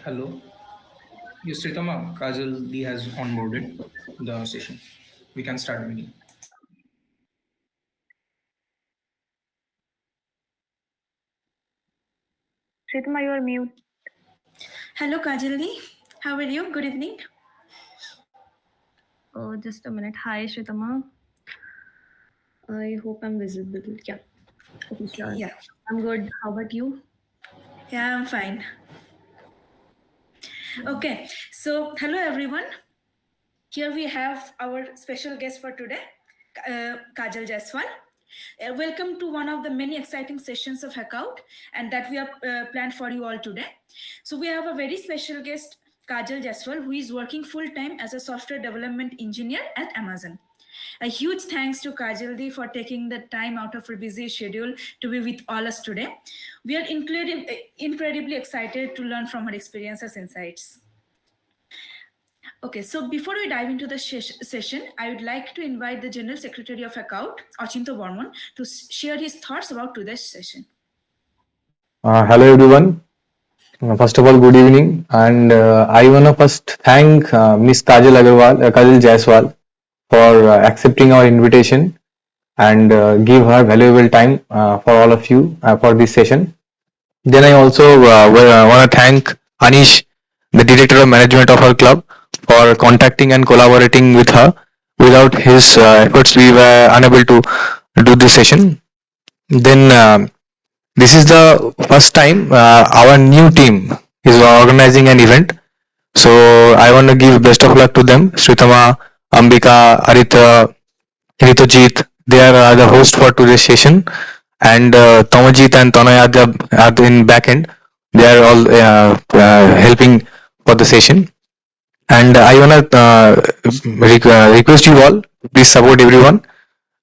Hello. Yes, Ritama, Kajal D has onboarded the session. We can start the meeting. Shritama, you are mute. Hello, Kajaldi. How are you? Good evening. Just a minute. Hi, Shritama. I hope I'm visible. Yeah. Okay, Okay, sure. yeah. I'm good. How about you? Yeah, I'm fine. Okay, so hello everyone. Here we have our special guest for today, Kajal Jaiswal. Welcome to one of the many exciting sessions of Hackout and that we have planned for you all today. So we have a very special guest, Kajal Jaiswal, who is working full time as a software development engineer at Amazon. A huge thanks to Kajaldi for taking the time out of her busy schedule to be with all us today. We are incredibly excited to learn from her experiences and insights. Okay, so before we dive into the session, I would like to invite the General Secretary of Account, Achinto Bormon, to share his thoughts about today's session. Hello everyone. First of all, good evening, and I wanna first thank Miss Kajal Jaiswal, for accepting our invitation and give her valuable time for all of you for this session. Then I also want to thank Anish, the director of management of our club, for contacting and collaborating with her. Without his efforts, we were unable to do this session. Then this is the first time our new team is organizing an event. So I want to give best of luck to them. Sritama, Ambika, Aritra, Ritojit, they are the host for today's session. And Tomajit and Tanay are in back end. They are all helping for the session. And I want to request you all, please support everyone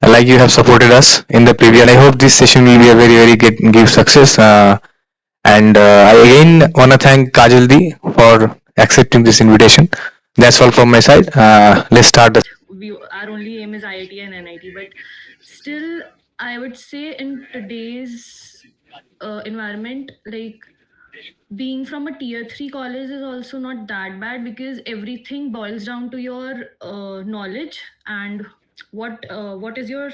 like you have supported us in the previous. I hope this session will be a very give success. And I again want to thank Kajaldi for accepting this invitation. That's all from my side. Let's start the. Our only aim is IIT and NIT, but still, I would say in today's environment, like being from a tier 3 college is also not that bad because everything boils down to your knowledge and what is your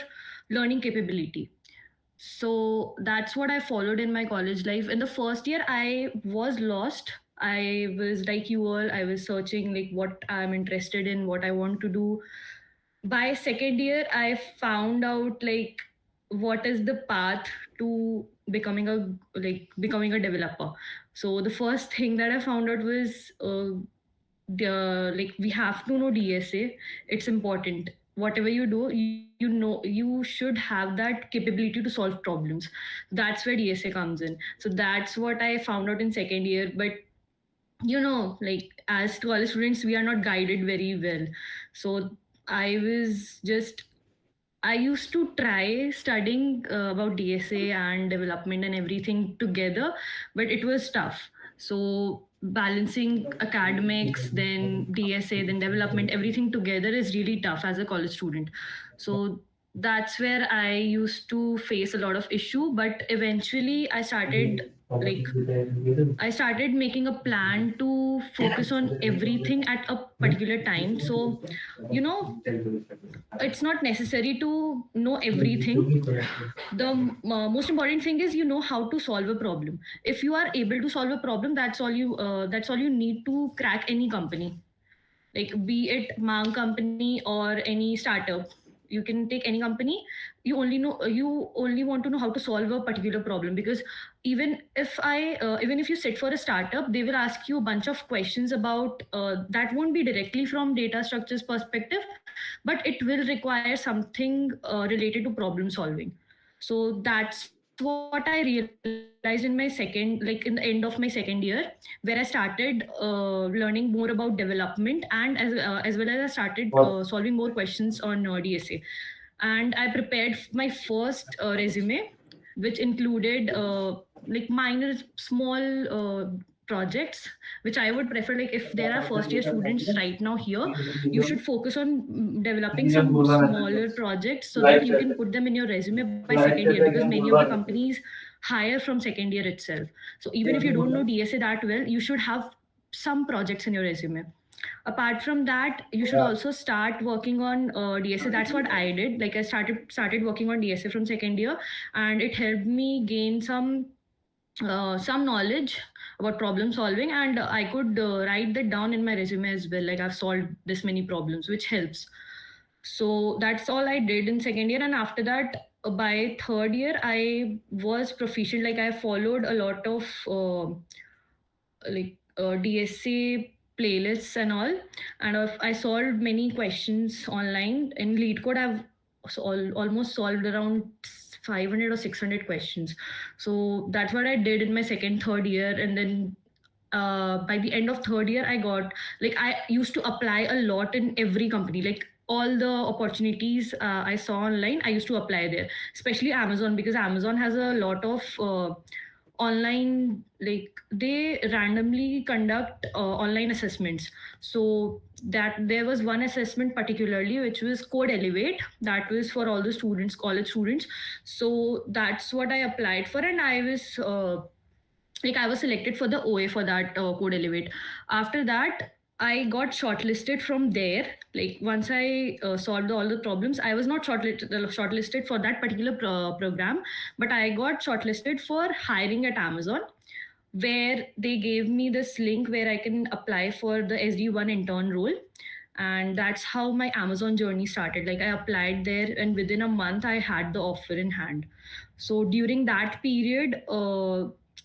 learning capability. So that's what I followed in my college life. In the first year I was lost. I was like you all, I was searching like what I'm interested in, what I want to do. By second year I found out like what is the path to becoming a developer. So the first thing that I found out was like we have to know DSA. It's important. Whatever you do, you know you should have that capability to solve problems. That's where DSA comes in. So that's what I found out in second year. But like as college students we are not guided very well. So I was just I used to try studying about DSA and development and everything together, but it was tough. So balancing academics, then DSA, then development, everything together is really tough as a college student. So that's where I used to face a lot of issue, but eventually like I started making a plan to focus on everything at a particular time. So, you know, it's not necessary to know everything. The most important thing is you know how to solve a problem. If you are able to solve a problem, that's all you need to crack any company, like be it mang company or any startup. You can take any company. You only want to know how to solve a particular problem, because even if you sit for a startup, they will ask you a bunch of questions about that won't be directly from data structures perspective, but it will require something related to problem solving. So that's what I realized in my in the end of my second year, where I started learning more about development, and as well as I started solving more questions on DSA. And I prepared my first resume, which included like minor small projects, which I would prefer. Like if there are first year students right now here, you should focus on developing some smaller projects so that you can put them in your resume by second year, because many of the companies hire from second year itself. So even if you don't know DSA that well, you should have some projects in your resume. Apart from that, you should also start working on DSA. That's what I did. Like I started working on DSA from second year, and it helped me gain some knowledge about problem solving, and I could write that down in my resume as well. Like I've solved this many problems, which helps. So that's all I did in second year, and after that, by third year, I was proficient. Like I followed a lot of DSA playlists and all, and I solved many questions online. In lead code, I've almost solved around 500 or 600 questions. So that's what I did in my second, third year, and then by the end of third year, I used to apply a lot in every company. Like all the opportunities I saw online, I used to apply there, especially Amazon, because Amazon has a lot of online, like they randomly conduct online assessments. So that there was one assessment particularly which was Code Elevate, that was for all the students, college students. So that's what I applied for, and I was selected for the OA for that Code Elevate. After that, I got shortlisted from there. Like once I solved all the problems, I was not shortlisted for that particular program, but I got shortlisted for hiring at Amazon, where they gave me this link where I can apply for the SD1 intern role. And that's how my Amazon journey started. Like I applied there, and within a month, I had the offer in hand. So during that period,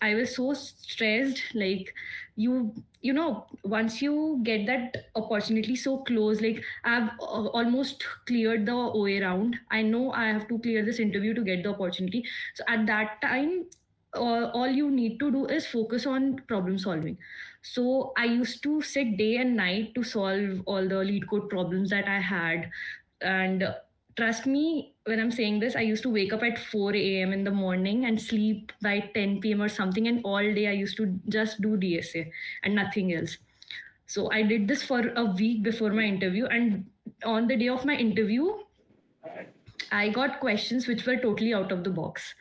I was so stressed. Like you know, once you get that opportunity so close, like I've almost cleared the OA round. I know I have to clear this interview to get the opportunity. So at that time, all you need to do is focus on problem solving. So I used to sit day and night to solve all the lead code problems that I had. And trust me when I'm saying this, I used to wake up at 4 a.m. in the morning and sleep by 10 p.m. or something. And all day I used to just do DSA and nothing else. So I did this for a week before my interview. And on the day of my interview, I got questions which were totally out of the box.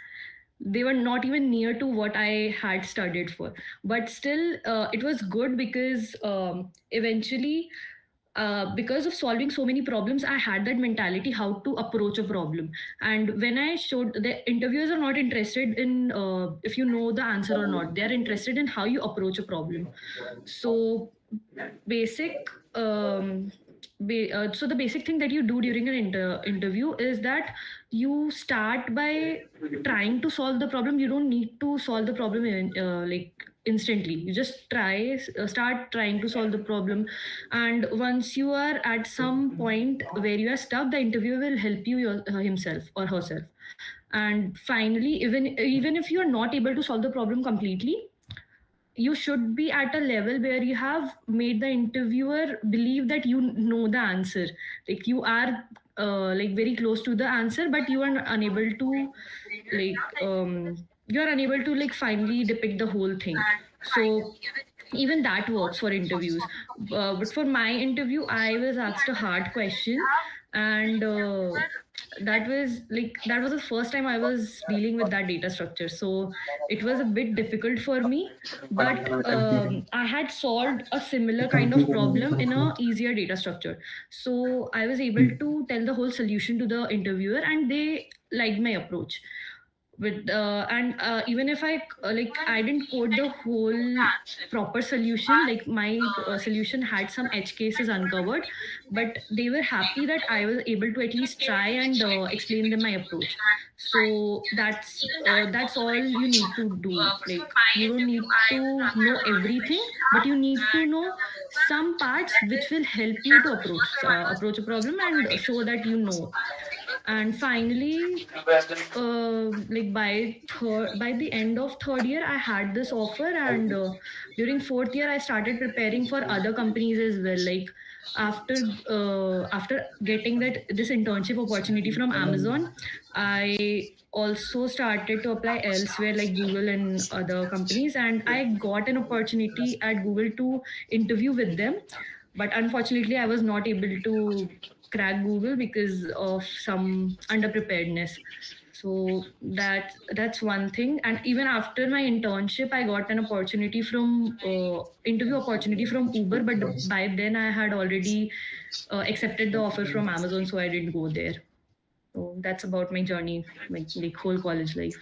They were not even near to what I had studied for. But still, it was good because eventually, because of solving so many problems, I had that mentality how to approach a problem. And when I showed, the interviewers are not interested in if you know the answer or not. They are interested in how you approach a problem. So basic so the basic thing that you do during an interview is that you start by trying to solve the problem. You don't need to solve the problem instantly. You just start trying to solve the problem, and once you are at some point where you are stuck, the interviewer will help you himself or herself. And finally, even if you are not able to solve the problem completely, you should be at a level where you have made the interviewer believe that you know the answer. Like you are very close to the answer, but you are unable to finally depict the whole thing. So even that works for interviews. But for my interview, I was asked a hard question, and that was the first time I was dealing with that data structure. So it was a bit difficult for me, but I had solved a similar kind of problem in a easier data structure. So I was able to tell the whole solution to the interviewer, and they liked my approach. Even if I didn't code the whole proper solution, like my solution had some edge cases uncovered, but they were happy that I was able to at least try and explain them my approach. So that's all you need to do. Like you don't need to know everything, but you need to know some parts which will help you to approach a problem and show that you know. And finally, by the end of third year, I had this offer, and during fourth year, I started preparing for other companies as well. Like after getting this internship opportunity from Amazon, I also started to apply elsewhere, like Google and other companies, and I got an opportunity at Google to interview with them. But unfortunately, I was not able to crack Google because of some underpreparedness. So that's one thing. And even after my internship, I got an opportunity from interview opportunity from Uber, but by then I had already accepted the offer from Amazon, so I didn't go there. So that's about my journey, my like whole college life.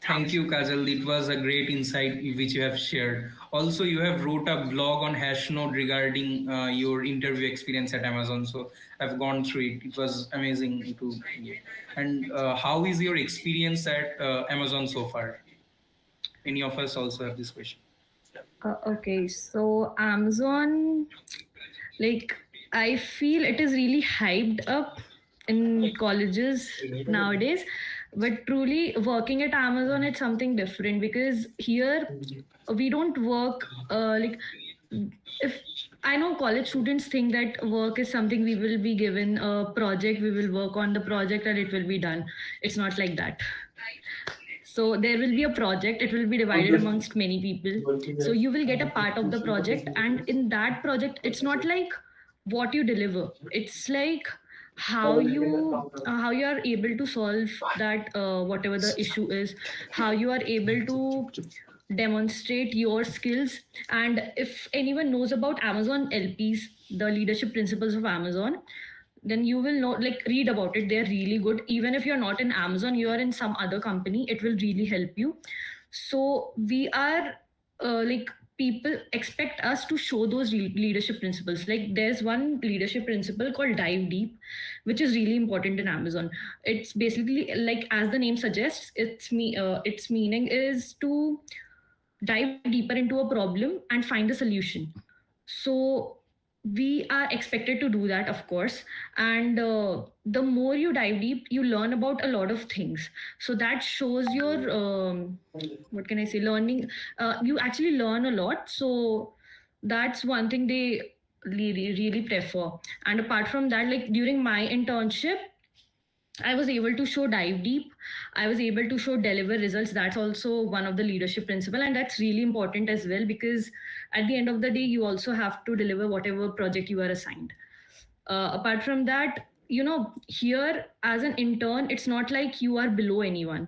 Thank you, Kajal. It was a great insight which you have shared. Also, you have wrote a blog on Hashnote regarding your interview experience at Amazon. So I've gone through it. It was amazing to hear. And how is your experience at Amazon so far? Any of us also have this question. Okay, so Amazon, like I feel it is really hyped up in colleges nowadays, but truly working at Amazon, it's something different because here we don't work like if I know college students think that work is something we will be given a project, we will work on the project and it will be done. It's not like that. So there will be a project, it will be divided amongst many people. So you will get a part of the project, and in that project, it's not like what you deliver. It's like how you are able to solve that whatever the issue is, how you are able to demonstrate your skills. And if anyone knows about Amazon LPs, the leadership principles of Amazon, then you will know, like read about it, they're really good. Even if you're not in Amazon, you are in some other company, it will really help you. So we are like people expect us to show those leadership principles. Like there's one leadership principle called dive deep, which is really important in Amazon. It's basically like, as the name suggests, its meaning is to dive deeper into a problem and find the solution. So we are expected to do that, of course. And the more you dive deep, you learn about a lot of things. So that shows your what can I say, learning. You actually learn a lot. So that's one thing they really prefer. And apart from that, like during my internship, I was able to show dive deep. I was able to show deliver results. That's also one of the leadership principle, and that's really important as well, because at the end of the day, you also have to deliver whatever project you are assigned. Apart from that, here as an intern, it's not like you are below anyone.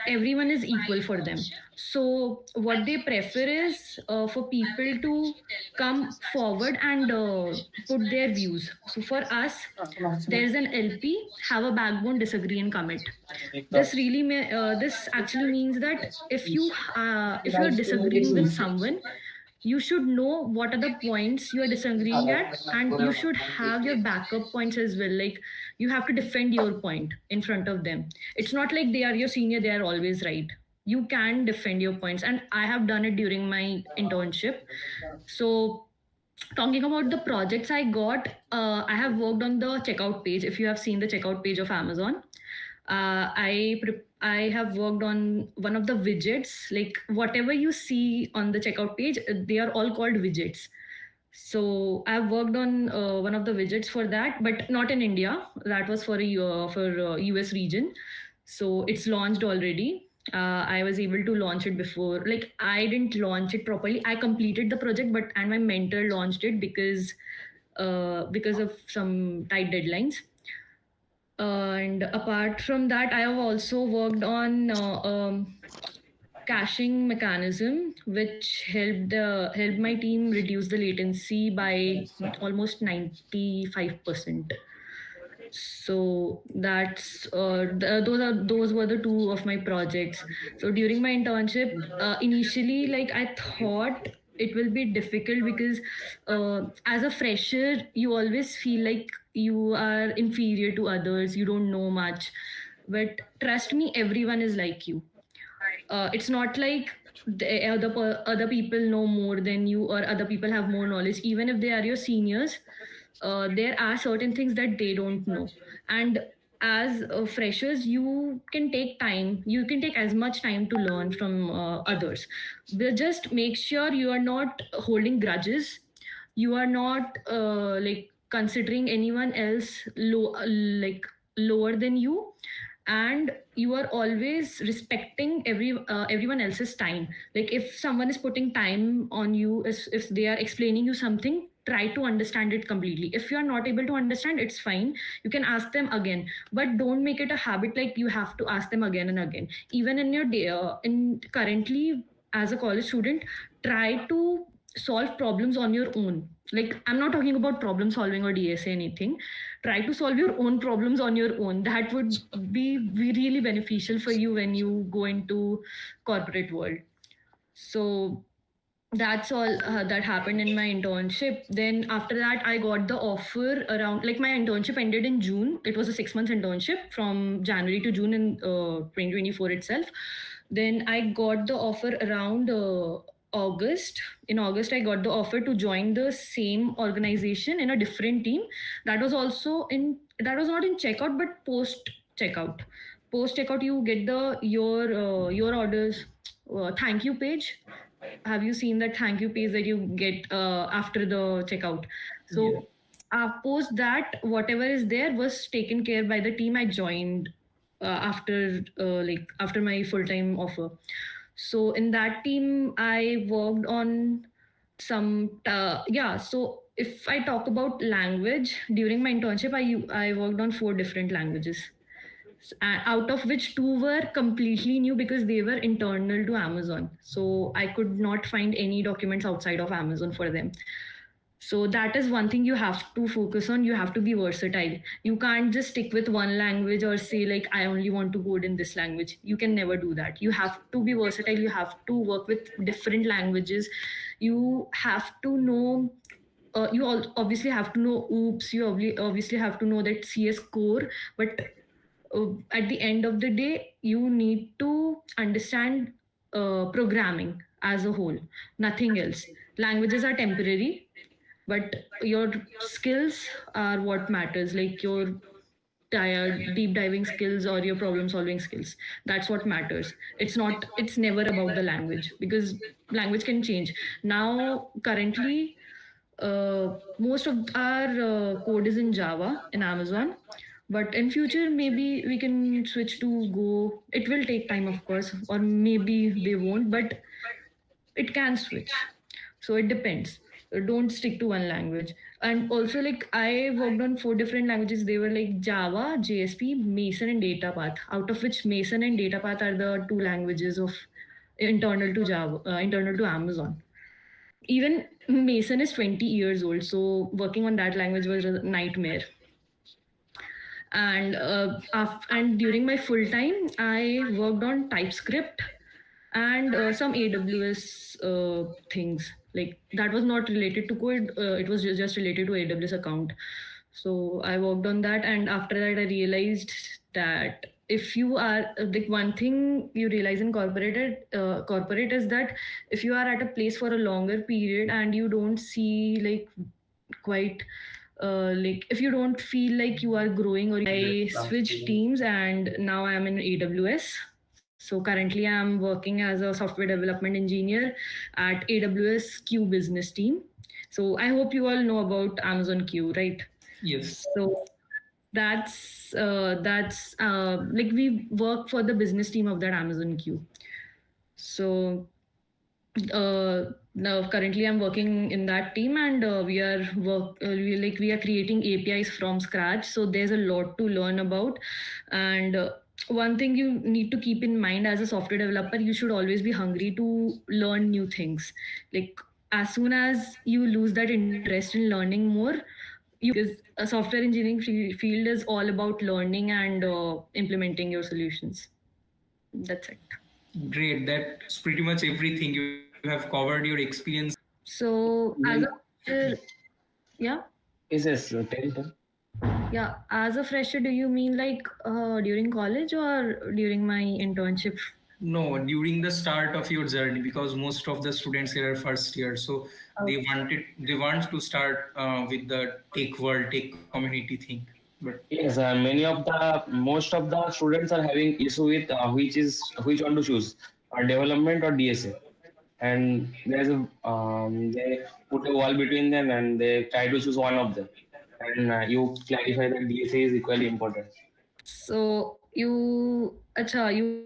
Everyone is equal for them. So what they prefer is for people to come forward and put their views. So for us, there's an LP, have a backbone, disagree and commit. This actually means that if you're disagreeing with someone, you should know what are the points you are disagreeing at, and you should have your backup points as well. Like you have to defend your point in front of them. It's not like they are your senior, they are always right. You can defend your points, and I have done it during my internship. So talking about the projects I got, I have worked on the checkout page. If you have seen the checkout page of Amazon, I have worked on one of the widgets. Like whatever you see on the checkout page, they are all called widgets. So I've worked on one of the widgets for that, but not in India. That was for US region. So it's launched already. I was able to launch it before. Like I didn't launch it properly. I completed the project, and my mentor launched it because of some tight deadlines. And apart from that, I have also worked on caching mechanism, which helped my team reduce the latency by almost 95%. So that's those were the two of my projects. So during my internship, initially, like I thought it will be difficult because as a fresher, you always feel like you are inferior to others. You don't know much, but trust me, everyone is like you. It's not like the other people know more than you, or other people have more knowledge. Even if they are your seniors, there are certain things that they don't know. And as freshers, you can take as much time to learn from others. But just make sure you are not holding grudges. You are not like considering anyone else lower than you, and you are always respecting everyone else's time. Like if someone is putting time on you, if they are explaining you something, try to understand it completely. If you are not able to understand, it's fine, you can ask them again, but don't make it a habit like you have to ask them again and again. Even in your day, in currently as a college student, try to solve problems on your own. Like, I'm not talking about problem solving or DSA anything. Try to solve your own problems on your own. That would be really beneficial for you when you go into corporate world. So that's all that happened in my internship. Then after that, I got the offer around, like, my internship ended in June. It was a 6 month internship from January to June in 2024 itself. Then I got the offer around August. In August, I got the offer to join the same organization in a different team. That was also in, that was not in checkout, but post checkout. Post checkout, you get the your orders thank you page. Have you seen that thank you page that you get after the checkout? Yeah. So post that, whatever is there was taken care by the team I joined after my full-time offer. So in that team, I worked on some so if I talk about language, during my internship, I worked on 4 different languages, out of which 2 were completely new because they were internal to Amazon. So I could not find any documents outside of Amazon for them. So that is one thing you have to focus on. You have to be versatile. You can't just stick with one language or say, like, I only want to code in this language. You can never do that. You have to be versatile. You have to work with different languages. You have to know obviously have to know OOPS. You obviously have to know that CS core, but at the end of the day, you need to understand programming as a whole, nothing else. Languages are temporary, but your skills are what matters, like your deep diving skills or your problem solving skills. That's what matters. It's never about the language, because language can change. Now, currently, most of our code is in Java in Amazon, but in future maybe we can switch to Go. It will take time, of course, or maybe they won't, but it can switch. So it depends. Don't stick to one language. And also, like, I worked on 4 different languages. They were like Java, JSP, Mason, and Datapath. Out of which Mason and Datapath are the 2 languages of internal to Java, internal to Amazon. Even Mason is 20 years old, so working on that language was a nightmare. And and during my full time, I worked on TypeScript and some AWS things. Like, that was not related to code. It was just related to AWS account. So I worked on that, and after that, I realized that if you are like, one thing you realize in corporate is that if you are at a place for a longer period and you don't see, like, quite like, if you don't feel like you are growing, or I switched teams and now I am in AWS. So currently I'm working as a software development engineer at AWS Q business team. So I hope you all know about Amazon Q, right? Yes. So that's like, we work for the business team of that Amazon Q. So now currently I'm working in that team, and we are creating APIs from scratch. So there's a lot to learn about. And one thing you need to keep in mind as a software developer, you should always be hungry to learn new things. Like, as soon as you lose that interest in learning more, because a software engineering field is all about learning and implementing your solutions. That's it. Great. That's pretty much everything. You have covered your experience. So as a yeah. Yes, tell. Yeah, as a fresher, do you mean like during college or during my internship? No, during the start of your journey, because most of the students here are first year, so they want to start with the tech world, tech community thing. But Yes, most of the students are having issue with which one to choose, development or DSA, and they put a wall between them and they try to choose one of them, and you clarify that DSA is equally important. So you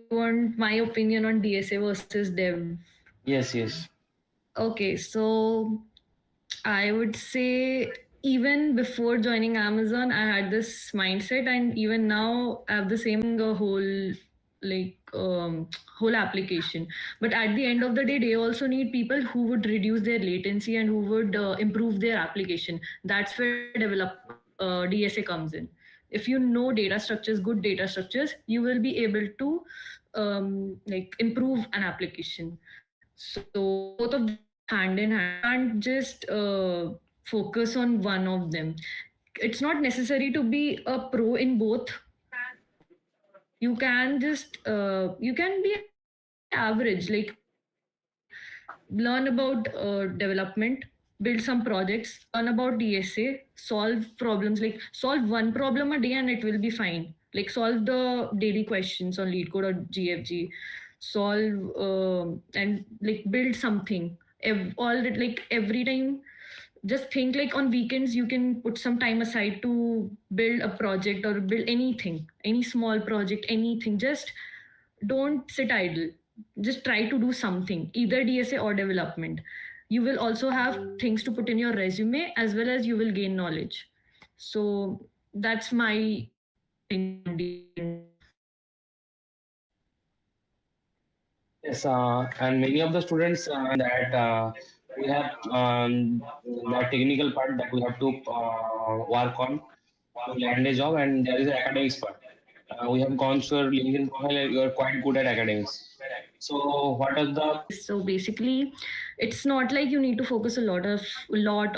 want my opinion on DSA versus Dev? Yes. Okay, so I would say even before joining Amazon, I had this mindset, and even now I have the same whole like whole application. But at the end of the day, they also need people who would reduce their latency and who would improve their application. That's where DSA comes in. If you know data structures, good data structures, you will be able to like improve an application. So both of them go hand in hand. You can't just focus on one of them. It's not necessary to be a pro in both. You can just you can be average, like learn about development, build some projects, learn about DSA, solve problems, like solve one problem a day and it will be fine. Like solve the daily questions on lead code or GFG, solve and like build something. Like every time, just think like on weekends you can put some time aside to build a project or build anything, any small project, anything. Just don't sit idle. Just try to do something, either DSA or development. You will also have things to put in your resume as well as you will gain knowledge. So that's my opinion on DSA. Yes, and many of the students that we have the technical part that we have to work on to land a job, and there is the academics part. We have gone through your LinkedIn profile. You are quite good at academics. So, what are the So basically, it's not like you need to focus a lot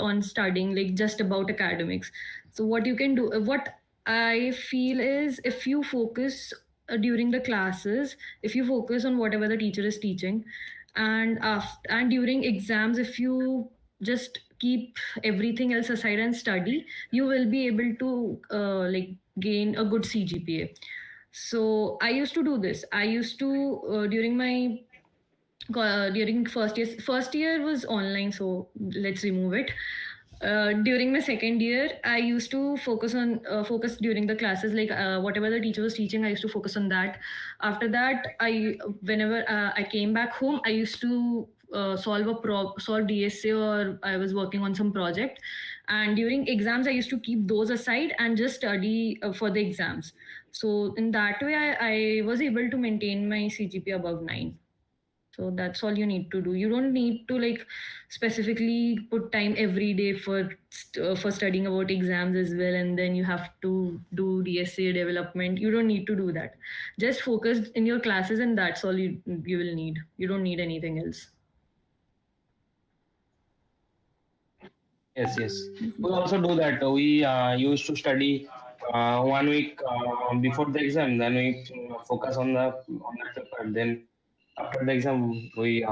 on studying like just about academics. So what you can do, what I feel is, if you focus during the classes, if you focus on whatever the teacher is teaching, and during exams, if you just keep everything else aside and study, you will be able to like gain a good CGPA. So I used to do this. I used to during first year was online, so let's remove it. During my second year, I used to focus during the classes, like whatever the teacher was teaching, I used to focus on that. After that, whenever I came back home, I used to solve DSA, or I was working on some project. And during exams, I used to keep those aside and just study for the exams. So in that way, I was able to maintain my CGP above 9. So that's all you need to do. You don't need to like specifically put time every day for studying about exams as well, and then you have to do DSA development. You don't need to do that. Just focus in your classes, and that's all you will need. You don't need anything else. Yes, yes. We also do that. We used to study 1 week before the exam, then we focus on that paper. Then after the exam, we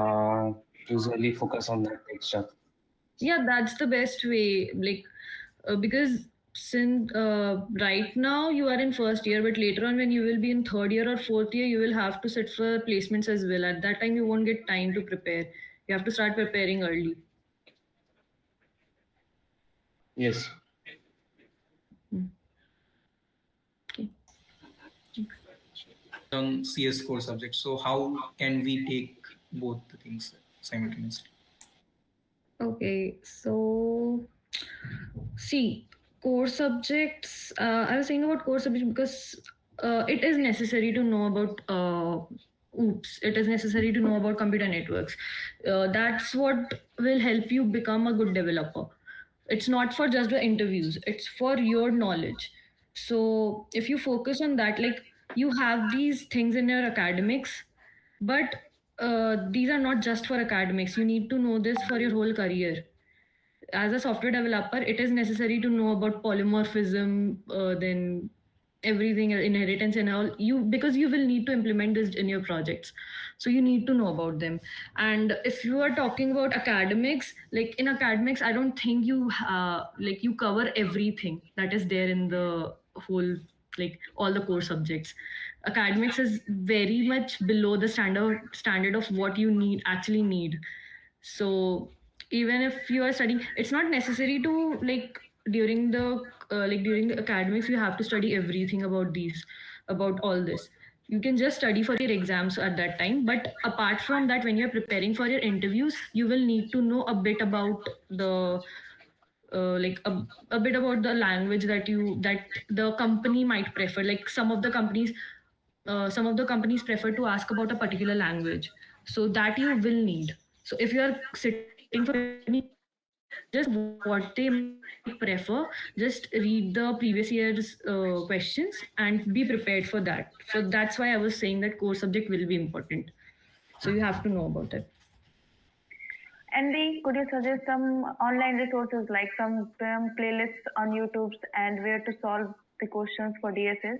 usually focus on that extra. Yeah, that's the best way. Like because since right now you are in first year, but later on when you will be in third year or fourth year, you will have to sit for placements as well. At that time, you won't get time to prepare. You have to start preparing early. Yes. Okay. On CS core subjects. So how can we take both the things simultaneously? Okay, so see, core subjects. I was saying about core subjects because it is necessary to know about OOPS. It is necessary to know about computer networks. That's what will help you become a good developer. It's not for just the interviews. It's for your knowledge. So if you focus on that, like you have these things in your academics, but these are not just for academics. You need to know this for your whole career. As a software developer, it is necessary to know about polymorphism, then everything, inheritance and all, you because you will need to implement this in your projects. So you need to know about them. And if you are talking about academics, like in academics, I don't think you cover everything that is there in the whole, like all the core subjects. Academics is very much below the standard of what you need. So even if you are studying, it's not necessary to like during the academics you have to study everything about all this. You can just study for your exams at that time, but apart from that, when you're preparing for your interviews, you will need to know a bit about the like a bit about the language that the company might prefer. Like some of the companies prefer to ask about a particular language, so that you will need. So if you are sitting for any interview, just what they might prefer, just read the previous year's questions and be prepared for that. So that's why I was saying that core subject will be important, so you have to know about it. Andy, could you suggest some online resources like some playlists on YouTube and where to solve the questions for DSS?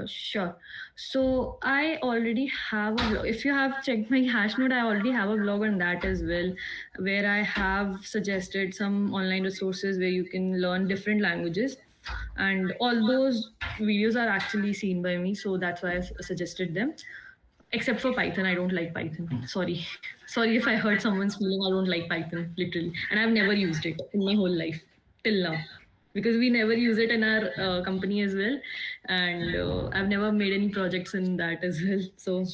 Sure. So I already have a blog. If you have checked my hash note, I already have a blog on that as well, where I have suggested some online resources where you can learn different languages. And all those videos are actually seen by me, so that's why I suggested them. Except for Python, I don't like Python. Sorry. Sorry if I hurt someone's feeling. I don't like Python, literally. And I've never used it in my whole life till now, because we never use it in our company as well, and I've never made any projects in that as well. So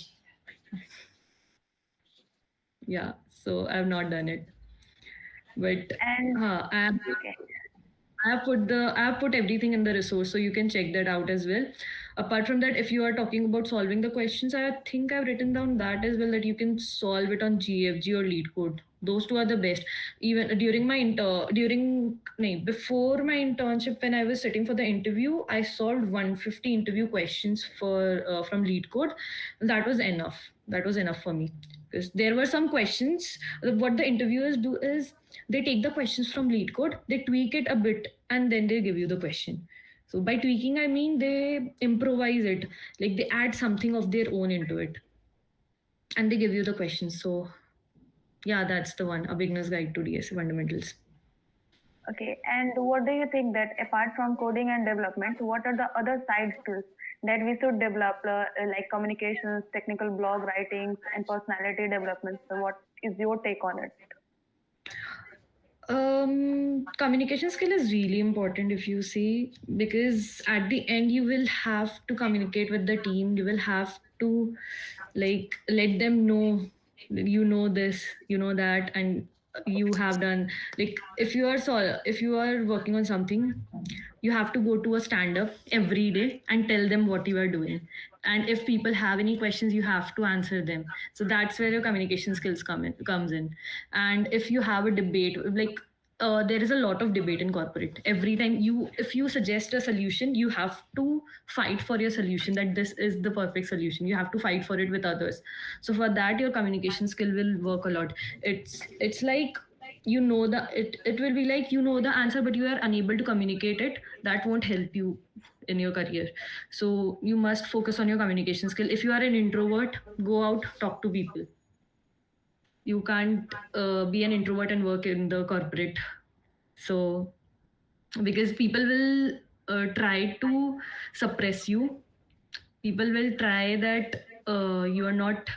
yeah, so I've not done it, but And okay. I have put everything in the resource, so you can check that out as well. Apart from that, if you are talking about solving the questions, I think I've written down that as well, that you can solve it on GFG or LeetCode. Those two are the best. Even during my before my internship, when I was sitting for the interview, I solved 150 interview questions for from LeetCode. That was enough. That was enough for me, because there were some questions. What the interviewers do is they take the questions from LeetCode, they tweak it a bit, and then they give you the question. So by tweaking, I mean they improvise it, like they add something of their own into it, and they give you the question. So yeah, that's the one, a beginner's guide to DSA fundamentals. Okay, and what do you think that apart from coding and development, what are the other side skills that we should develop, like communications, technical blog writings, and personality development? So, what is your take on it? Communication skill is really important, if you see, because at the end you will have to communicate with the team. You will have to like let them know, you know this, you know that, and you have done, like if you are working on something, you have to go to a stand up every day and tell them what you are doing, and if people have any questions, you have to answer them. So that's where your communication skills comes in. And if you have a debate, like there is a lot of debate in corporate. Every time if you suggest a solution, you have to fight for your solution, that this is the perfect solution. You have to fight for it with others. So for that, your communication skill will work a lot. It's like, it will be like, you know the answer, but you are unable to communicate it. That won't help you in your career. So you must focus on your communication skill. If you are an introvert, go out, talk to people. You can't be an introvert and work in the corporate. So because people will try to suppress you, people will try that you are not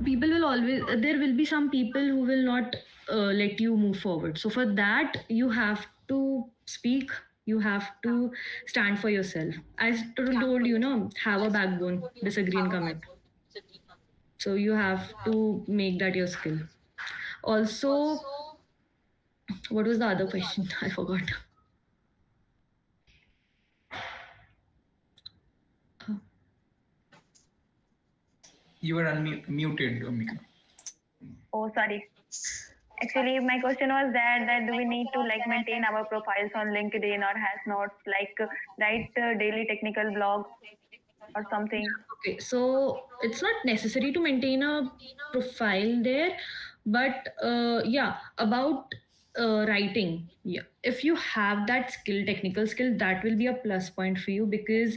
people will always, there will be some people who will not let you move forward. So for that, you have to speak, you have to stand for yourself. I told you, have a backbone, disagree and commit. So you have to make that your skill. Also, what was the other question? I forgot. You were muted, Omika. Oh, sorry. Actually, my question was that do we need to like maintain our profiles on LinkedIn or has notes, like write daily technical blog or something? Okay, so it's not necessary to maintain a profile there, but yeah, about writing. Yeah, if you have that skill, technical skill, that will be a plus point for you, because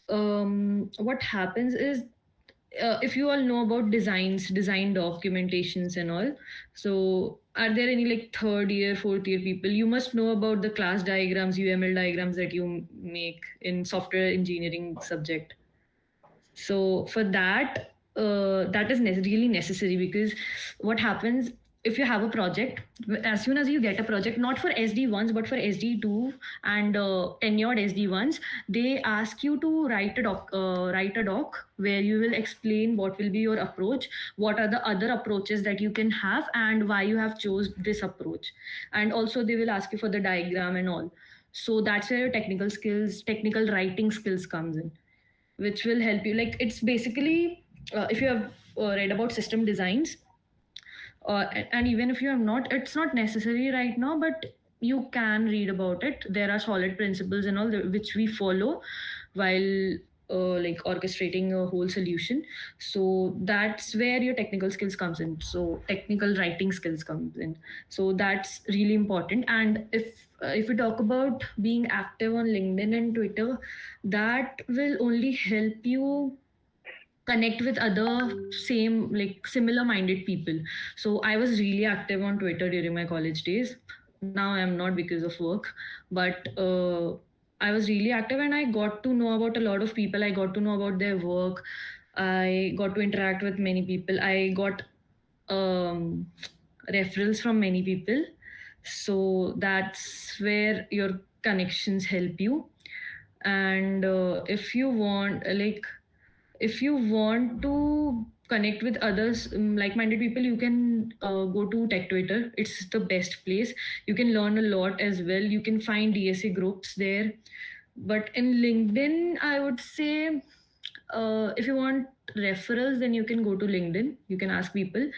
what happens is, if you all know about design documentations and all, so are there any like third year, fourth year people? You must know about the class diagrams, UML diagrams that you make in software engineering subject. So for that, that is really necessary, because what happens, if you have a project, as soon as you get a project, not for SD1s but for SD2 and tenured SD1s, they ask you to write a doc where you will explain what will be your approach, what are the other approaches that you can have, and why you have chose this approach. And also they will ask you for the diagram and all. So that's where your technical writing skills comes in, which will help you. Like, it's basically, if you have read about system designs, and even if you have not, it's not necessary right now, but you can read about it. There are solid principles and all which we follow while like orchestrating a whole solution. So that's where your technical skills comes in, so technical writing skills comes in. So that's really important. And if we talk about being active on LinkedIn and Twitter, that will only help you connect with other same, like, similar minded people. So I was really active on Twitter during my college days. Now I'm not because of work, but I was really active and I got to know about a lot of people. I got to know about their work. I got to interact with many people. I got um, referrals from many people. So that's where your connections help you. And if you want, if you want to connect with others, like-minded people, you can go to Tech Twitter. It's the best place. You can learn a lot as well. You can find DSA groups there. But in LinkedIn, I would say, if you want referrals, then you can go to LinkedIn. You can ask people,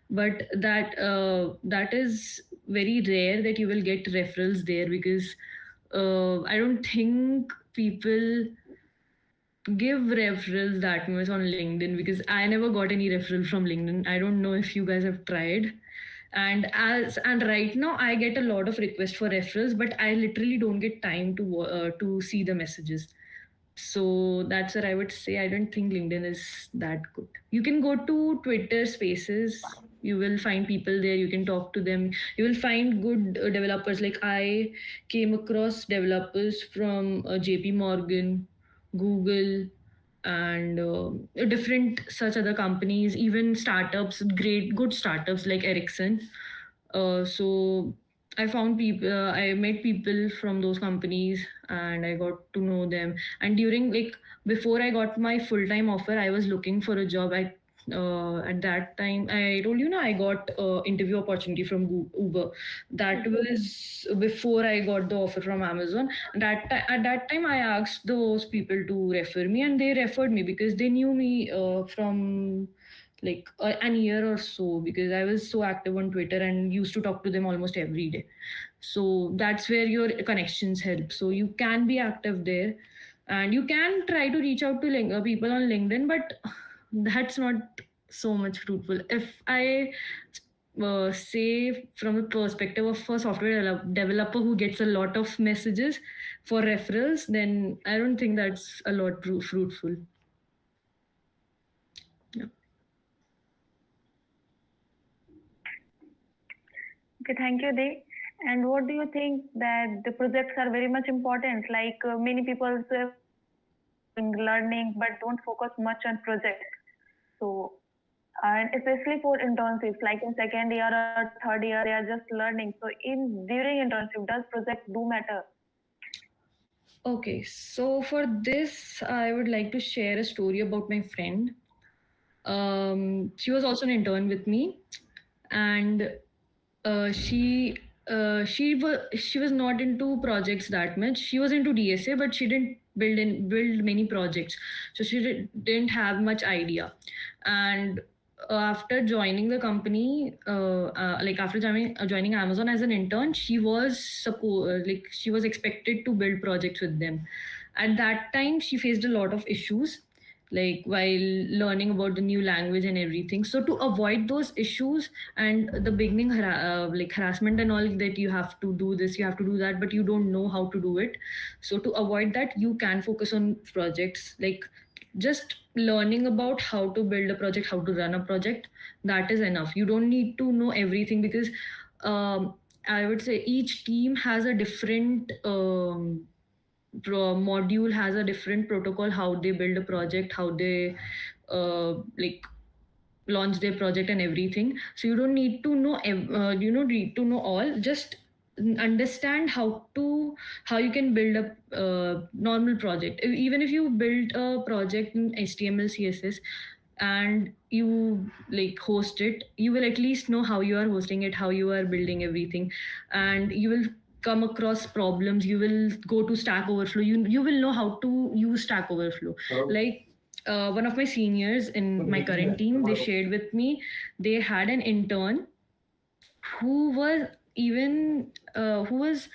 but that is very rare that you will get referrals there, because I don't think people give referrals that much on LinkedIn, because I never got any referral from LinkedIn. I don't know if you guys have tried. And right now I get a lot of requests for referrals, but I literally don't get time to see the messages. So that's what I would say. I don't think LinkedIn is that good. You can go to Twitter Spaces. You will find people there. You can talk to them. You will find good developers. Like, I came across developers from JP Morgan, Google, and different such other companies, even startups, good startups like Ericsson. So I found people, I met people from those companies and I got to know them. And during, like, before I got my full-time offer, I was looking for a job. At that time, I told you, I got interview opportunity from Uber. That was before I got the offer from Amazon. At that time, I asked those people to refer me, and they referred me because they knew me from like an year or so, because I was so active on Twitter and used to talk to them almost every day. So that's where your connections help. So you can be active there, and you can try to reach out to people on LinkedIn, but that's not so much fruitful. If I say from the perspective of a software developer who gets a lot of messages for referrals, then I don't think that's a lot fruitful. Yeah. Okay, thank you, Dee. And what do you think that the projects are very much important? Like many people say learning, but don't focus much on projects. So, and especially for internships, like in second year or third year, they are just learning. So, during internship, does projects do matter? Okay, so for this, I would like to share a story about my friend. She was also an intern with me, and she was not into projects that much. She was into DSA, but she didn't build many projects, so she didn't have much idea. And after joining the company, like after joining Amazon as an intern, she was she was expected to build projects with them. At that time, she faced a lot of issues, like while learning about the new language and everything. So to avoid those issues and the beginning harassment and all, that you have to do this, you have to do that, but you don't know how to do it. So to avoid that, you can focus on projects, like just learning about how to build a project, how to run a project. That is enough. You don't need to know everything, because I would say each team has a different module, has a different protocol, how they build a project, how they launch their project and everything. So you don't need to know need to know all. Just understand how you can build a normal project. Even if you build a project in HTML, CSS, and you like host it, you will at least know how you are hosting it, how you are building everything, and you will come across problems. You will go to Stack Overflow. You will know how to use Stack Overflow. Like one of my seniors in my current team, they shared with me, they had an intern who was who was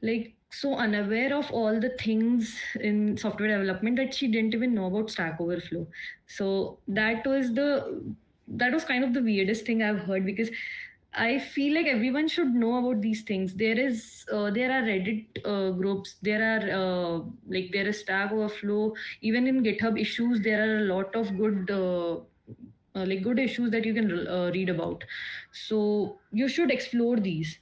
like so unaware of all the things in software development that she didn't even know about Stack Overflow. So that was kind of the weirdest thing I've heard, because I feel like everyone should know about these things. There are Reddit groups, there is Stack Overflow. Even in GitHub issues, there are a lot of good issues that you can read about. So you should explore these.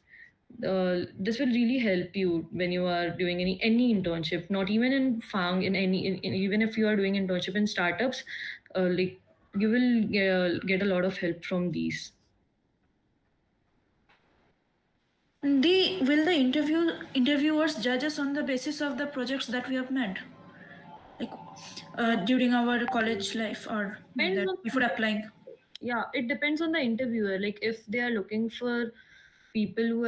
This will really help you when you are doing any internship. Not even in FANG, even if you are doing internship in startups, you will get a lot of help from these. Will the interviewers judge us on the basis of the projects that we have made, like during our college life, or before applying? Yeah, it depends on the interviewer. Like if they are looking for people who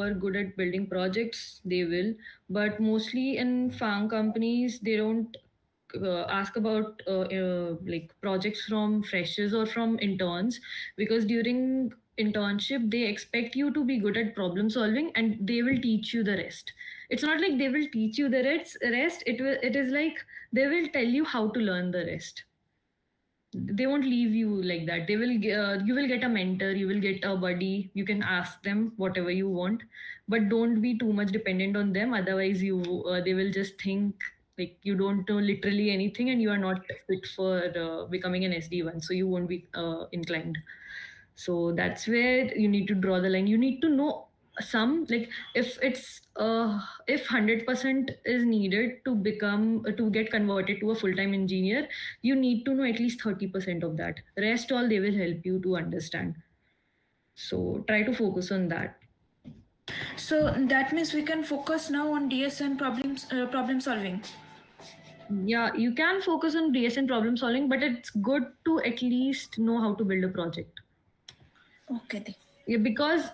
are good at building projects, they will. But mostly in FANG companies, they don't ask about like projects from freshers or from interns, because during internship they expect you to be good at problem solving, and they will teach you the rest. It's not like they will teach you the rest. It is like they will tell you how to learn the rest. They won't leave you like that. You will get a mentor, you will get a buddy, you can ask them whatever you want, but don't be too much dependent on them. Otherwise they will just think like you don't know literally anything, and you are not fit for becoming an SD1, so you won't be inclined. So that's where you need to draw the line. You need to know some, like if 100% is needed to get converted to a full-time engineer, you need to know at least 30% of that. Rest all they will help you to understand. So try to focus on that. So that means we can focus now on DS and problem solving. Yeah, you can focus on DS and problem solving, but it's good to at least know how to build a project. Okay. Yeah, because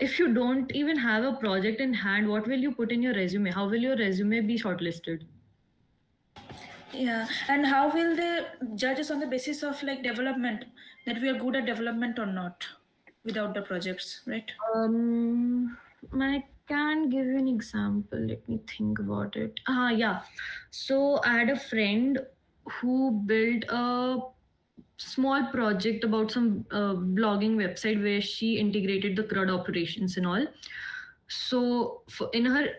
if you don't even have a project in hand, what will you put in your resume? How will your resume be shortlisted? Yeah, and how will they judge us on the basis of like development, that we are good at development or not without the projects, right? I can give you an example. Let me think about it. Yeah. So I had a friend who built a small project about some blogging website where she integrated the CRUD operations and all. So in her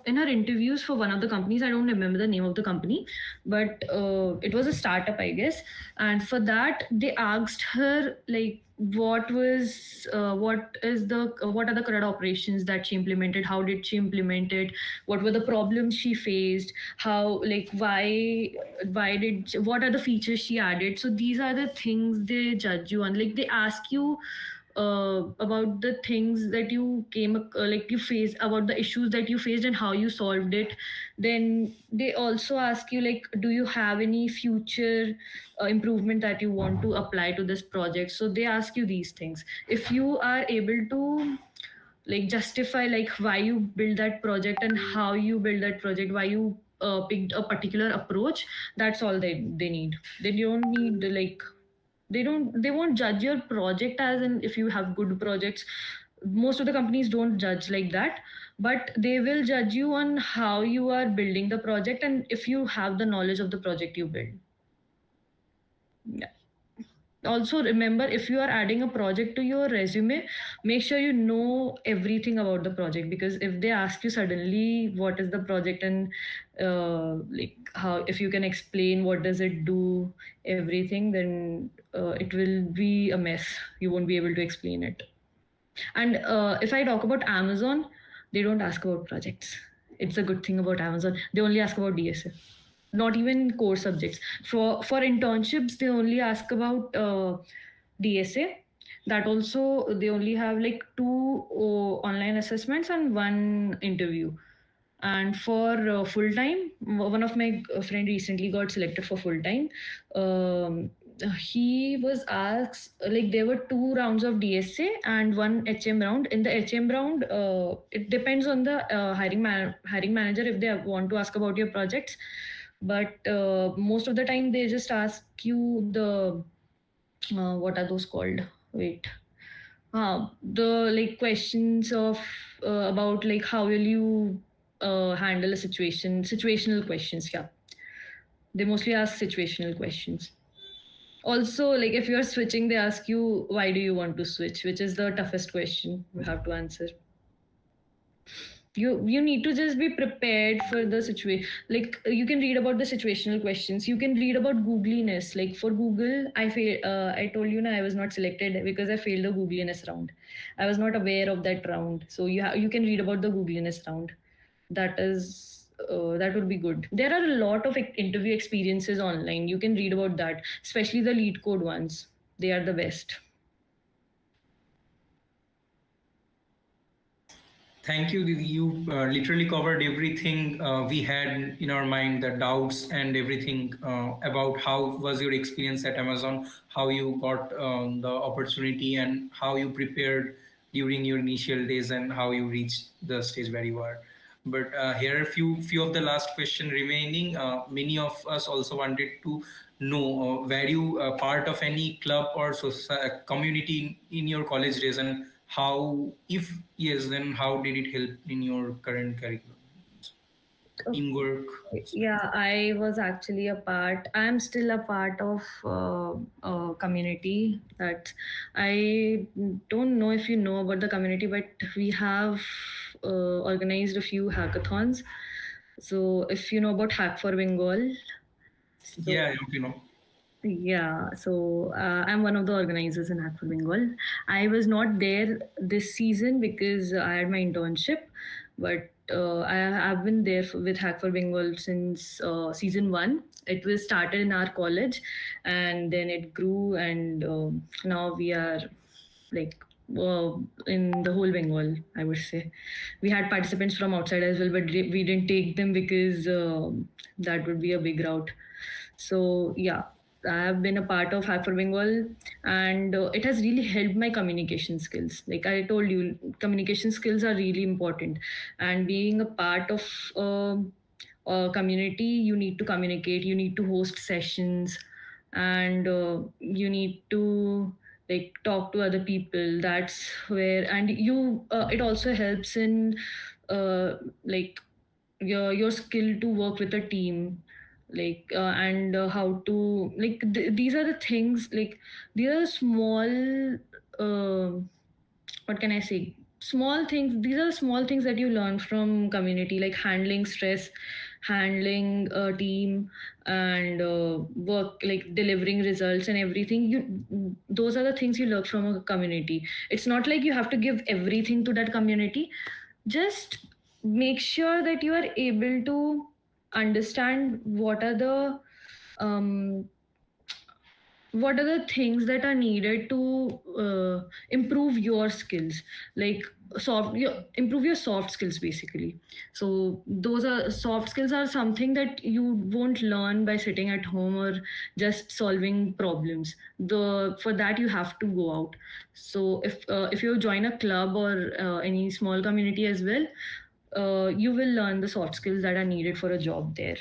interviews for one of the companies, I don't remember the name of the company, but it was a startup, I guess. And for that, they asked her like what are the CRUD operations that she implemented, how did she implement it, what were the problems she faced, how like what are the features she added. So these are the things they judge you on. Like they ask you about the things that you you faced, about the issues that you faced and how you solved it. Then they also ask you like, do you have any future improvement that you want to apply to this project? So they ask you these things. If you are able to like justify like why you build that project and how you build that project, why you picked a particular approach, that's all they need. They don't need like they won't judge your project as in if you have good projects. Most of the companies don't judge like that, but they will judge you on how you are building the project and if you have the knowledge of the project you build. Yeah. Also remember, if you are adding a project to your resume, make sure you know everything about the project, because if they ask you suddenly what is the project and like how, if you can explain what does it do, everything, then it will be a mess. You won't be able to explain it. And if I talk about Amazon, they don't ask about projects. It's a good thing about Amazon. They only ask about DSA. not even core subjects. For internships, they only ask about DSA. That also, they only have like two online assessments and one interview. And for full time, one of my friend recently got selected for full time. He was asked, like, there were two rounds of DSA and one HM round. In the HM round, it depends on the hiring manager if they want to ask about your projects. But most of the time, they just ask you the what are those called? Wait. The like questions of about like how will you handle a situation, situational questions. Yeah, they mostly ask situational questions. Also, like if you're switching, they ask you why do you want to switch, which is the toughest question you have to answer. You need to just be prepared for the situation. Like you can read about the situational questions, you can read about googliness. Like for Google, I told you, I was not selected because I failed the googliness round. I was not aware of that round, so you can read about the googliness round. That is that would be good. There are a lot of interview experiences online, you can read about that, especially the lead code ones. They are the best. Thank you, Didi. You literally covered everything we had in our mind, the doubts and everything about how was your experience at Amazon, how you got the opportunity, and how you prepared during your initial days, and how you reached the stage where you are. But here are few of the last question remaining. Many of us also wanted to know, were you part of any club or community in your college days, and how, if yes, then how did it help in your current curriculum? Teamwork. Yeah, I was actually a part. I'm still a part of a community that I don't know if you know about the community, but we have organized a few hackathons. So if you know about Hack for Bengal, so, Yeah, you know. yeah, so I'm one of the organizers in Hack for Bengal. I was not there this season because I had my internship, but I've been there with Hack for Bengal since season one. It was started in our college, and then it grew, and now we are like in the whole Bengal, I would say. We had participants from outside as well, but we didn't take them because that would be a big route. So yeah, I have been a part of Hack for Bengal, and it has really helped my communication skills. Like I told you, communication skills are really important, and being a part of a community, you need to communicate. You need to host sessions, and you need to like talk to other people. That's where, and you it also helps in like your skill to work with a team, like and how to like these are the things, like these are small what can I say, small things. These are small things that you learn from community, like handling stress, handling a team, and work, like delivering results and everything. Those are the things you learn from a community. It's not like you have to give everything to that community. Just make sure that you are able to understand um, what are the things that are needed to improve your skills, like improve your soft skills basically. So those are soft skills, are something that you won't learn by sitting at home or just solving problems. For that you have to go out. So if you join a club or any small community as well, you will learn the soft skills that are needed for a job there.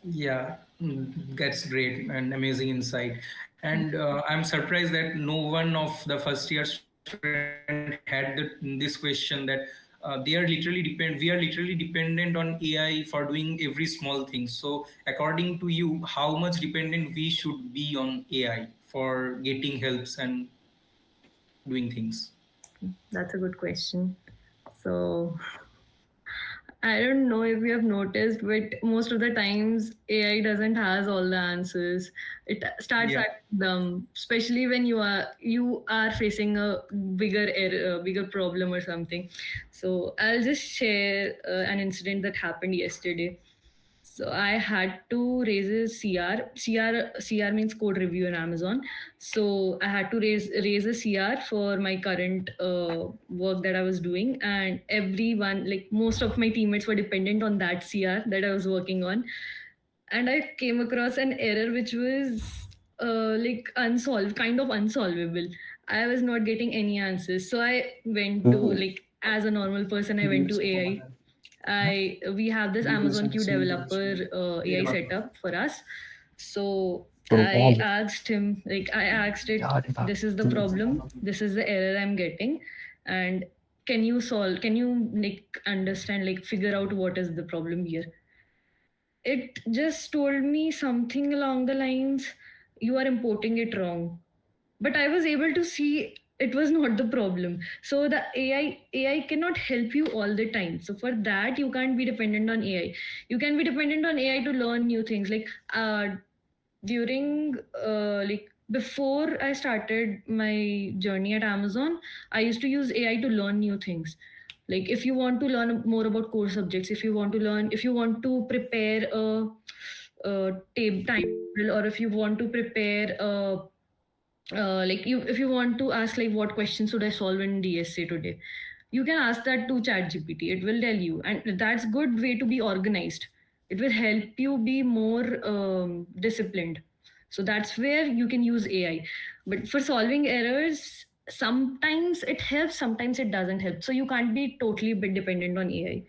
Yeah, that's great and amazing insight. And I'm surprised that no one of the first year student had this question that they are literally we are literally dependent on AI for doing every small thing. So according to you, how much dependent we should be on AI for getting helps and doing things? That's a good question. So I don't know if you have noticed, but most of the times AI doesn't has all the answers. It starts Yeah. at them, especially when you are facing a bigger problem or something. So I'll just share an incident that happened yesterday. So I had to raise a CR means code review in Amazon. So I had to raise a CR for my current work that I was doing, and everyone, like most of my teammates, were dependent on that CR that I was working on. And I came across an error which was like unsolvable. I was not getting any answers, so I went to, like, as a normal person, I went to AI. We have this Amazon Q developer AI setup for us. So I asked him, like, I asked it, this is the problem, this is the error I'm getting, and can you like understand, like figure out what is the problem here? It just told me something along the lines, you are importing it wrong. But I was able to see it was not the problem. So the AI cannot help you all the time. So for that, you can't be dependent on AI. You can be dependent on AI to learn new things. Like during like before I started my journey at Amazon, I used to use AI to learn new things. Like if you want to learn more about core subjects, if you want to prepare a timetable, or if you want to prepare a like you if you want to ask, like, what questions should I solve in DSA today, you can ask that to ChatGPT. It will tell you, and that's good way to be organized. It will help you be more disciplined. So that's where you can use AI. But for solving errors, sometimes it helps, sometimes it doesn't help. So you can't be totally dependent on AI.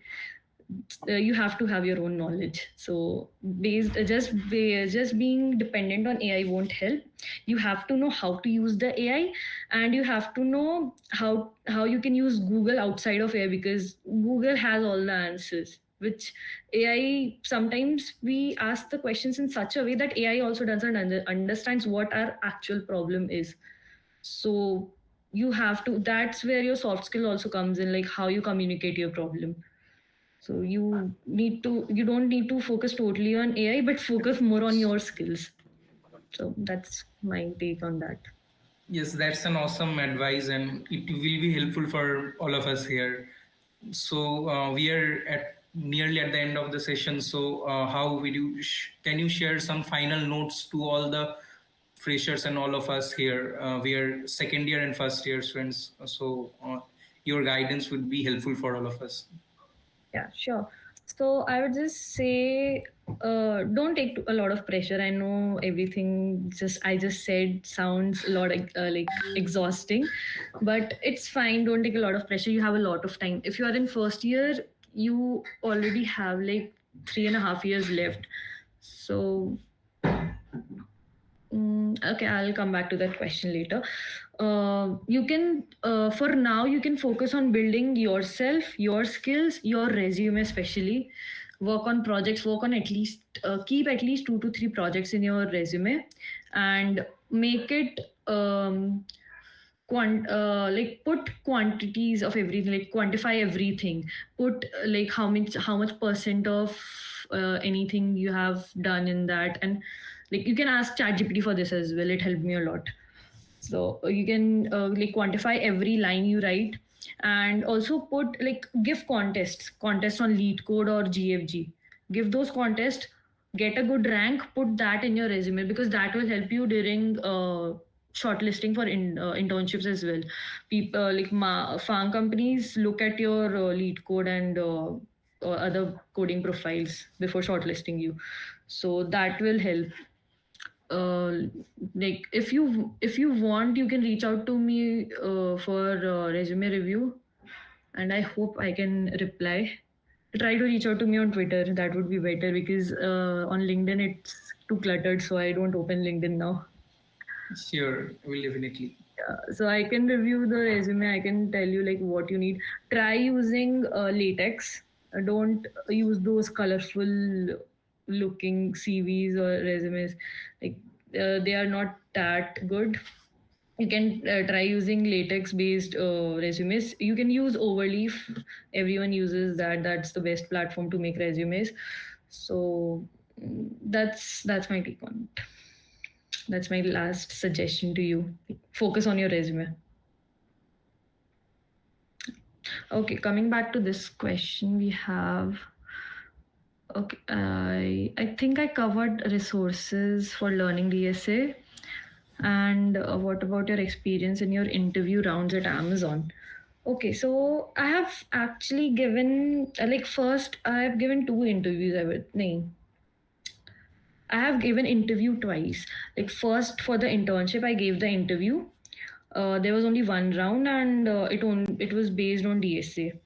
You have to have your own knowledge. So just being dependent on AI won't help. You have to know how to use the AI, and you have to know how you can use Google outside of AI, because Google has all the answers, which AI, sometimes we ask the questions in such a way that AI also doesn't understands what our actual problem is. So you have to, that's where your soft skill also comes in, like how you communicate your problem. So you don't need to focus totally on AI, but focus more on your skills. So that's my take on that. Yes, that's an awesome advice, and it will be helpful for all of us here. So we are at nearly at the end of the session. So how will you? Can you share some final notes to all the freshers and all of us here? We are second year and first year students. So your guidance would be helpful for all of us. Yeah, sure. So I would just say, don't take a lot of pressure. I know everything I just said sounds a lot like exhausting, but it's fine. Don't take a lot of pressure. You have a lot of time. If you are in first year, you already have like 3.5 years left. So okay, I'll come back to that question later. You can, for now, you can focus on building yourself, your skills, your resume, especially. Work on projects, work on at least, keep at least 2 to 3 projects in your resume, and make it like put quantities of everything, like quantify everything. Put like how much percent of anything you have done in that, and like you can ask ChatGPT for this as well. It helped me a lot. So you can like quantify every line you write, and also put, like, give contests on Lead Code or GFG. Give those contests, get a good rank, put that in your resume, because that will help you during shortlisting for internships as well. People like farm companies look at your Lead Code and other coding profiles before shortlisting you. So that will help. Like if you want, you can reach out to me for resume review, and I hope I can reply. Try to reach out to me on Twitter. That would be better, because on LinkedIn it's too cluttered, so I don't open LinkedIn now. Sure, we'll definitely. So I can review the resume. I can tell you like what you need. Try using latex. Don't use those colorful looking CVs or resumes. Like they are not that good. You can try using latex based resumes. You can use Overleaf. Everyone uses that. That's the best platform to make resumes. So that's my take on it. That's my last suggestion to you. Focus on your resume. Okay, coming back to this question, we have Okay, I think I covered resources for learning DSA. And what about your experience in your interview rounds at Amazon? Okay, so I have actually given first I have given 2 interviews. I have given interview twice. Like first for the internship, I gave the interview. There was only one round, and it was based on DSA.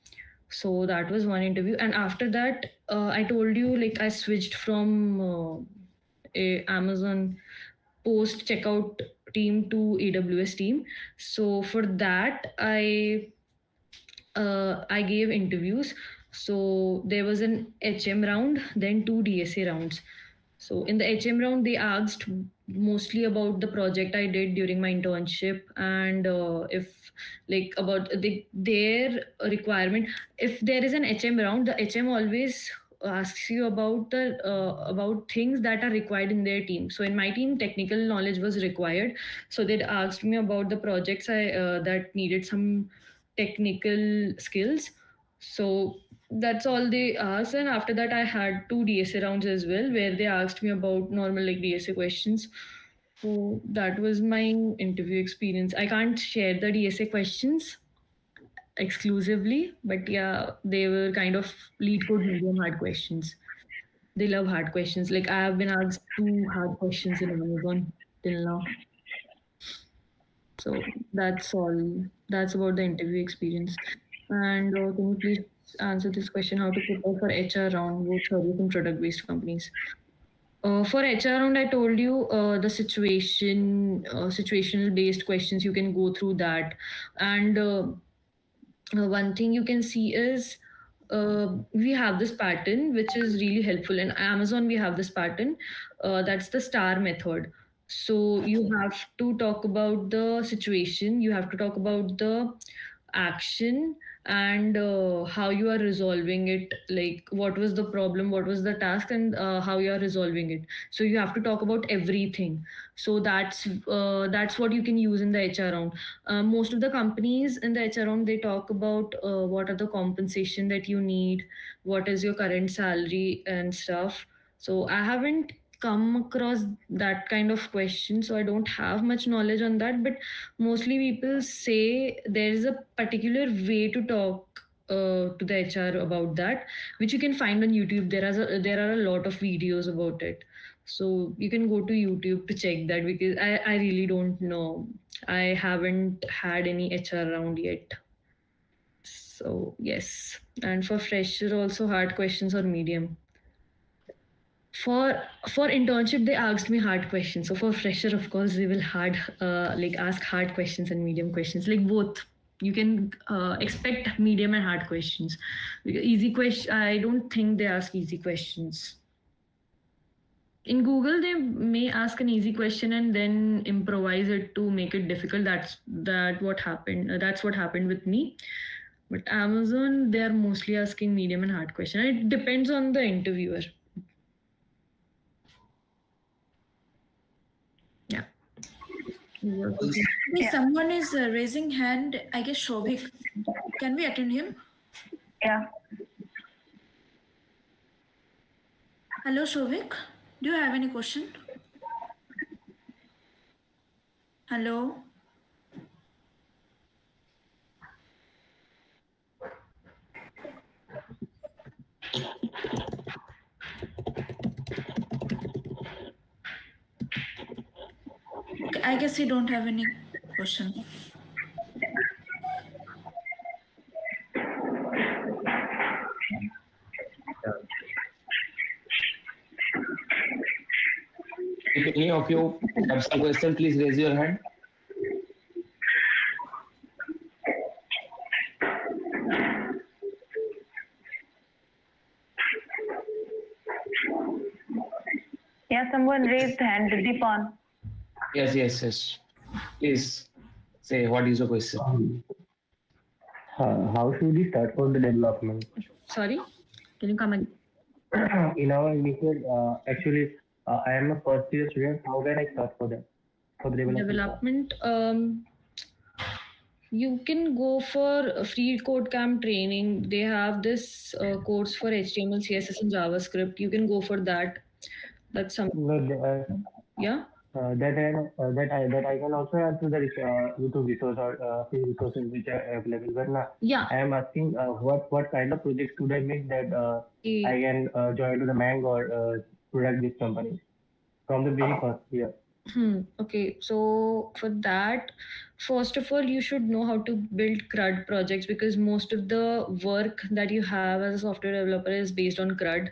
So that was one interview, and after that, I told you like I switched from a Amazon post checkout team to AWS team. So for that, I gave interviews. So there was an HM round, then 2 DSA rounds. So in the HM round, they asked mostly about the project I did during my internship, and if like about their requirement. If there is an HM round, the HM always asks you about things that are required in their team. So in my team, technical knowledge was required. So they asked me about the projects I that needed some technical skills. So that's all they asked. And after that, I had 2 DSA rounds as well, where they asked me about normal like DSA questions. So that was my interview experience. I can't share the DSA questions exclusively, but yeah, they were kind of lead code medium hard questions. They love hard questions. Like I have been asked 2 hard questions in Amazon till now. So that's all. That's about the interview experience. And can you please answer this question: how to prepare for HR round, both service and product-based companies? For HR round, I told you the situational-based questions. You can go through that, and one thing you can see is we have this pattern which is really helpful. In Amazon, we have this pattern that's the star method. So you have to talk about the situation, you have to talk about the action, and how you are resolving it, like what was the problem, what was the task, and how you are resolving it. So you have to talk about everything. So that's what you can use in the HR round. Most of the companies in the HR round, they talk about what are the compensation that you need, what is your current salary and stuff. So I haven't come across that kind of question, so I don't have much knowledge on that. But mostly people say there is a particular way to talk to the HR about that, which you can find on YouTube. There are a lot of videos about it. So you can go to YouTube to check that, because I really don't know. I haven't had any HR round yet. So yes. And for fresher also, hard questions or medium. For internship, they asked me hard questions. So for fresher, of course, they will ask hard questions and medium questions, like both. You can expect medium and hard questions. Because easy question, I don't think they ask easy questions. In Google, they may ask an easy question and then improvise it to make it difficult. That's what happened with me. But Amazon, they are mostly asking medium and hard question. It depends on the interviewer. Yeah. Someone is raising hand. I guess Shobhik. Can we attend him? Yeah. Hello, Shobhik. Do you have any question? Hello. Okay, I guess you don't have any question. If any of you have some question, please raise your hand. Yeah, someone raised hand. Deepan. Yes. Please say what is your question. How should we start for the development? Sorry, can you come again? In our initial, actually, I am a first year student. How can I start for that? For the development? You can go for a free code camp training. They have this course for HTML, CSS, and JavaScript. You can go for that. That's something. No, Yeah. that I can also add to the YouTube resource or free resources which are available. But now Yeah. I am asking what kind of projects could I make that I Okay. can join to the Mang or product this company from the very first year. Okay, so for that, first of all, you should know how to build CRUD projects because most of the work that you have as a software developer is based on CRUD.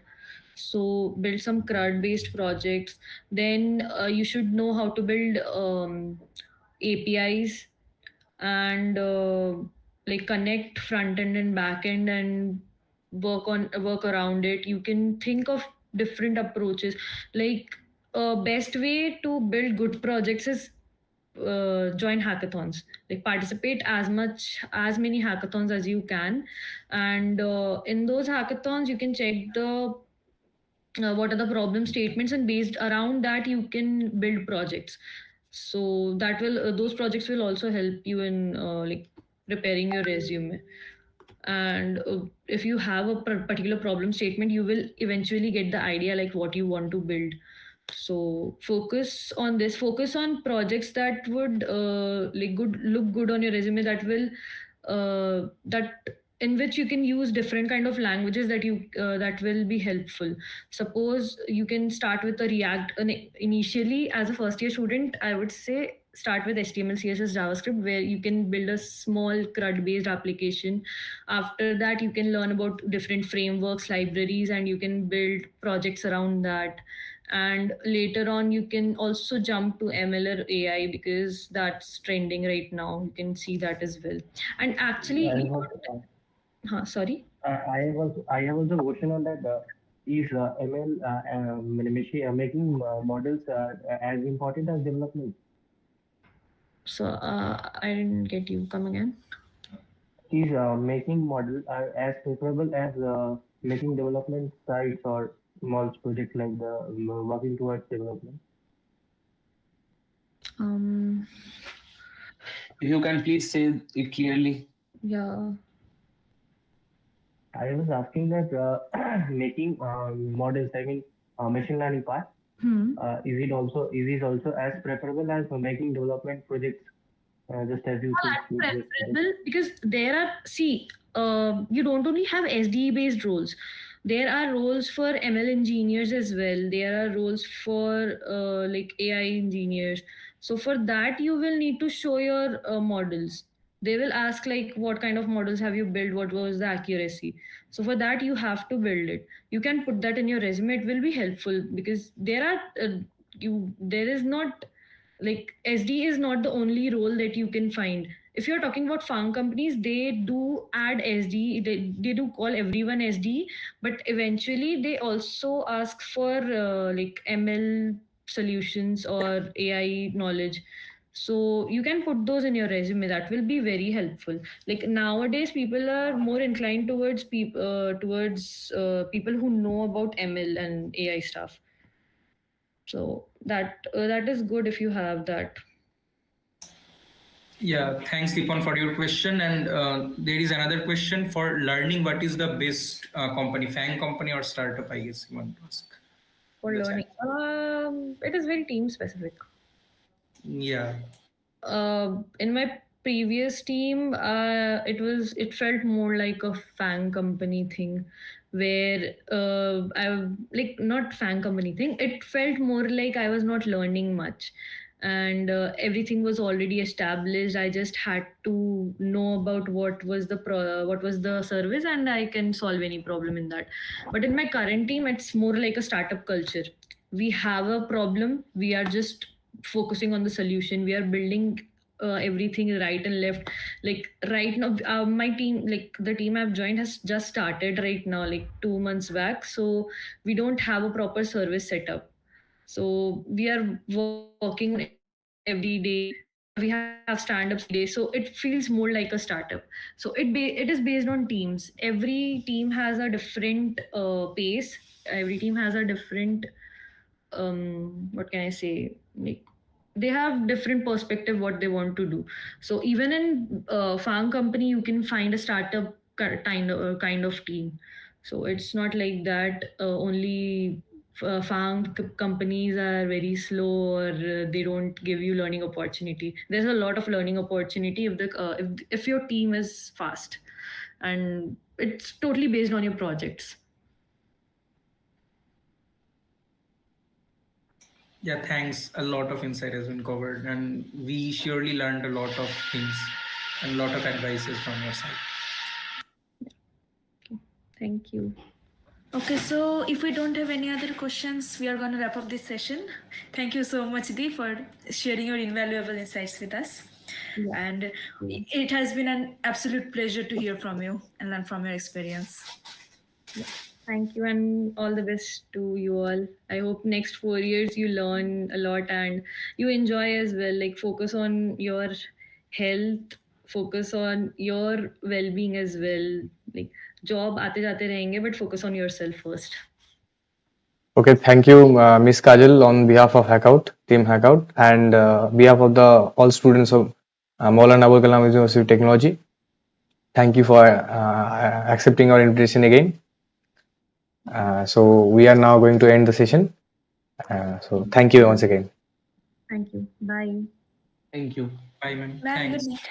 So build some CRUD based projects. Then you should know how to build APIs and like connect front end and back end and work around it. You can think of different approaches. Like best way to build good projects is join hackathons, like participate as many hackathons as you can, and in those hackathons you can check the what are the problem statements, and based around that you can build projects. So that will those projects will also help you in like preparing your resume. And if you have a particular problem statement, you will eventually get the idea like what you want to build. So focus on projects that would like good look good on your resume, that will that in which you can use different kind of languages that will be helpful. Suppose you can start with a React initially. As a first year student, I would say start with HTML, CSS, JavaScript, where you can build a small CRUD based application. After that you can learn about different frameworks, libraries, and you can build projects around that. And later on you can also jump to ML or AI because that's trending right now. You can see that as well. And actually I was sorry. I have also a question on that. Is ML making models as important as development? So I didn't get you. Come again. Is making models are as preferable as making development sites or small projects like the working towards development? um If you can please say it clearly. yeah. I was asking that making models, I mean machine learning part, is it also as preferable as making development projects? Just as you said, That's preferable because there are, see, you don't only have SDE based roles. There are roles for ML engineers as well. There are roles for like AI engineers. So for that, you will need to show your models. They will ask like, what kind of models have you built? What was the accuracy? So for that, you have to build it. You can put that in your resume. It will be helpful because there are there is not, like SD is not the only role that you can find. If you're talking about farm companies, they do add SD, they do call everyone SD, but eventually they also ask for like ML solutions or AI knowledge. So you can put those in your resume. That will be very helpful. Like nowadays people are more inclined towards people who know about ML and AI stuff. So that is good if you have that. Yeah, thanks, Deepan, for your question. And there is another question for learning. What is the best company, FANG company or startup? I guess you want to ask. For That's learning, it is very team specific. Yeah. In my previous team, it felt more like a FANG company thing, where I like not FANG company thing. It felt more like I was not learning much, and everything was already established. I just had to know about what was the service, and I can solve any problem in that. But in my current team, it's more like a startup culture. We have a problem. We are just focusing on the solution. We are building everything right and left. Like right now, my team, like the team I've joined, has just started right now, like 2 months back. So we don't have a proper service setup. So we are working on it every day. We have stand-ups every day. So it feels more like a startup. So it is based on teams. Every team has a different pace. Every team has a different what can I say, like they have different perspective what they want to do. So even in farm company, you can find a startup kind of team. So it's not like that only farm companies are very slow, or they don't give you learning opportunity. There's a lot of learning opportunity if your team is fast, and it's totally based on your projects. Yeah, thanks. A lot of insight has been covered, and we surely learned a lot of things and a lot of advices from your side. Thank you. Okay, so if we don't have any other questions, we are going to wrap up this session. Thank you so much, Dee, for sharing your invaluable insights with us. Yeah. And it has been an absolute pleasure to hear from you and learn from your experience. Yeah. Thank you, and all the best to you all. I hope next 4 years you learn a lot and you enjoy as well. Like, focus on your health, focus on your well-being as well. Like, job aate jate rahenge, but focus on yourself first. Okay, thank you, Miss Kajal, on behalf of Hackout, Team Hackout, and behalf of the all students of Maulana Abul Kalam University of Technology. Thank you for accepting our invitation again. So we are now going to end the session. So thank you once again. Thank you. Bye. Thank you. Bye, ma'am. Ma'am, Thanks. good night.